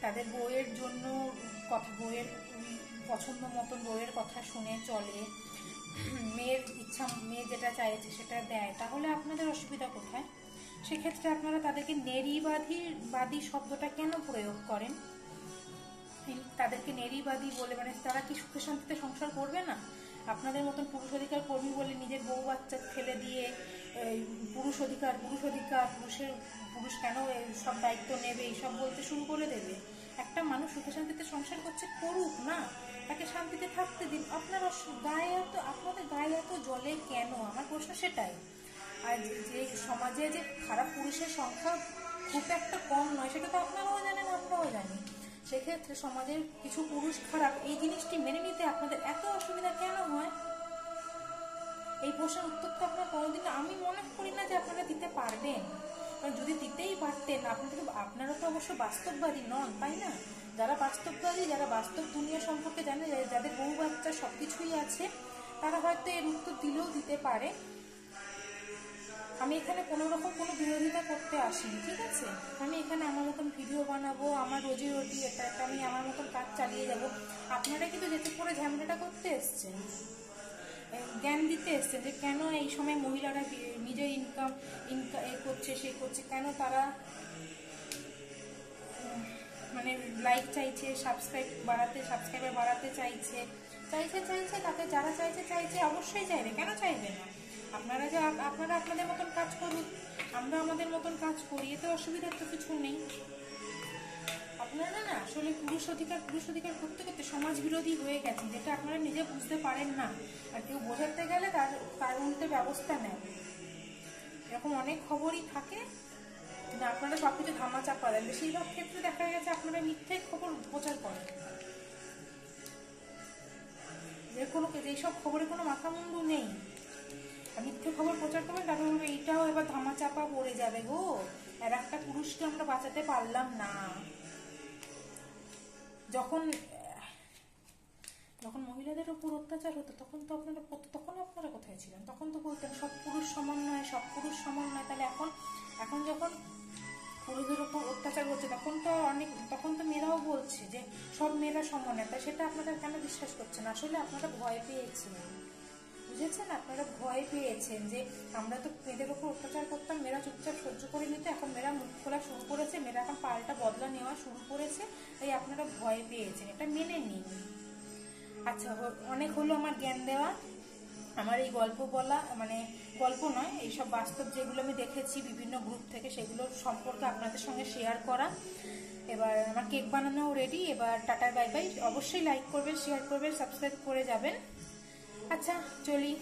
তাদের বউয়ের জন্য কথা, বউয়ের পছন্দ মতন বউয়ের কথা শুনে চলে, মেয়ের ইচ্ছা, মেয়ে যেটা চাইছে সেটা দেয়, তাহলে আপনাদের অসুবিধা কোথায়? সেক্ষেত্রে আপনারা তাদেরকে নারীবাদী শব্দটা কেন প্রয়োগ করেন? তাদেরকে নারীবাদী বলে মানে তারা কি সুখে শান্তিতে সংসার করবে না? আপনাদের মতন পুরুষ অধিকার কর্মী বলে নিজের বউ বাচ্চা ফেলে দিয়ে পুরুষ অধিকার পুরুষ কেন সব দায়িত্ব নেবে এইসব বলতে শুরু করে দেবে? একটা মানুষ সুখে শান্তিতে সংসার করছে, করুক না, তাকে শান্তিতে থাকতে দিন। আপনাদের গায়ে এত জলে কেন? আমার প্রশ্ন সেটাই। আর যে সমাজে যে খারাপ পুরুষের সংখ্যা খুব একটা কম নয়, সেটা তো আপনারাও জানেন, আমরাও জানি। সেক্ষেত্রে সমাজের কিছু পুরুষ খারাপ, এই জিনিসটি মেনে নিতে আপনাদের এত অসুবিধা কেন হয়? এই প্রশ্নের উত্তর তো আপনারা কোনোদিন, আমি মনে করি না যে আপনারা দিতে পারবেন। কারণ যদি দিতেই পারতেন, আপনারা তো অবশ্য বাস্তববাদী নন, তাই না? যারা বাস্তববাদী, যারা বাস্তব দুনিয়া সম্পর্কে জানে, যাদের বউ বাচ্চা সবকিছুই আছে, তারা হয়তো এর উত্তর দিলেও দিতে পারে। আমি এখানে কোনো রকম কোনো বিরোধিতা করতে আসিনি, ঠিক আছে? আমি এখানে আমার মতন ভিডিও বানাবো, আমার রোজি রুটি, এটা আমি আমার মতন কাজ চালিয়ে যাব। আপনারা কিন্তু যেতে পরে ঝামেলাটা করতে এসছেন, জ্ঞান দিতে এসছেন যে কেন এই সময় মহিলারা নিজের ইনকাম করছে, সে করছে, কেন তারা মানে লাইক চাইছে, সাবস্ক্রাইবার বাড়াতে চাইছে, তাতে যারা চাইছে অবশ্যই চাইবে, কেন চাইবে না? আপনারা আপনাদের মতন কাজ করুন, আমরা আমাদের মতন কাজ করি, এতে অসুবিধার তো কিছু নেই। আপনারা না আসলে পুরুষ অধিকার করতে করতে সমাজ বিরোধী হয়ে গেছে, যেটা আপনারা নিজে বুঝতে পারেন না, আর কেউ বোঝাতে গেলে তার উল্টে ব্যবস্থা নেয়। এরকম অনেক খবরই থাকে, কিন্তু আপনারা সবকিছু ধামা চাপা দেন। বেশিরভাগ ক্ষেত্রে দেখা গেছে আপনারা মিথ্যে খবর প্রচার করেন, যেসব খবরে কোনো মাথা মুন্ডু নেই, মিথ্যে খবর প্রচার করবেন, তারপর বলবে এইটাও এবার ধামা চাপা পড়ে যাবে গো, আর একটা পুরুষকে আমরা বাঁচাতে পারলাম না। যখন মহিলাদের উপর অত্যাচার হতো, তখন আপনারা কোথায় ছিলেন? তখন তো বলতেন সব পুরুষ সমান নয়। তাহলে এখন যখন পুরুষদের উপর অত্যাচার হচ্ছে, তখন তো মেয়েরাও বলছে যে সব মেয়েরা সমান নয়। তাই সেটা আপনারা কেন বিশ্বাস করছেন? আসলে আপনারা ভয় পেয়েছেন, বুঝেছেন? আপনারা ভয় পেয়েছেন যে আমরা তো মেয়েদের উপর অত্যাচার করতাম, মেয়েরা চুপচাপ সহ্য করে নিতে, এখন মেয়েরা মুখ খোলা শুরু করেছে, মেয়েরা এখন পাল্টা বদলা নেওয়া শুরু করেছে, তাই আপনারা ভয় পেয়েছেন। এটা মেনে নিন। আচ্ছা, অনেক হলো আমার জ্ঞান দেওয়া, আমার এই গল্প বলা, মানে গল্প নয়, এইসব বাস্তব যেগুলো আমি দেখেছি বিভিন্ন গ্রুপ থেকে, সেগুলোর সম্পর্কে আপনাদের সঙ্গে শেয়ার করা। এবার আমার কেক বানানো রেডি। এবার টাটা, বাই বাই। অবশ্যই লাইক করবেন, শেয়ার করবেন, সাবস্ক্রাইব করে যাবেন। আচ্ছা, চলি।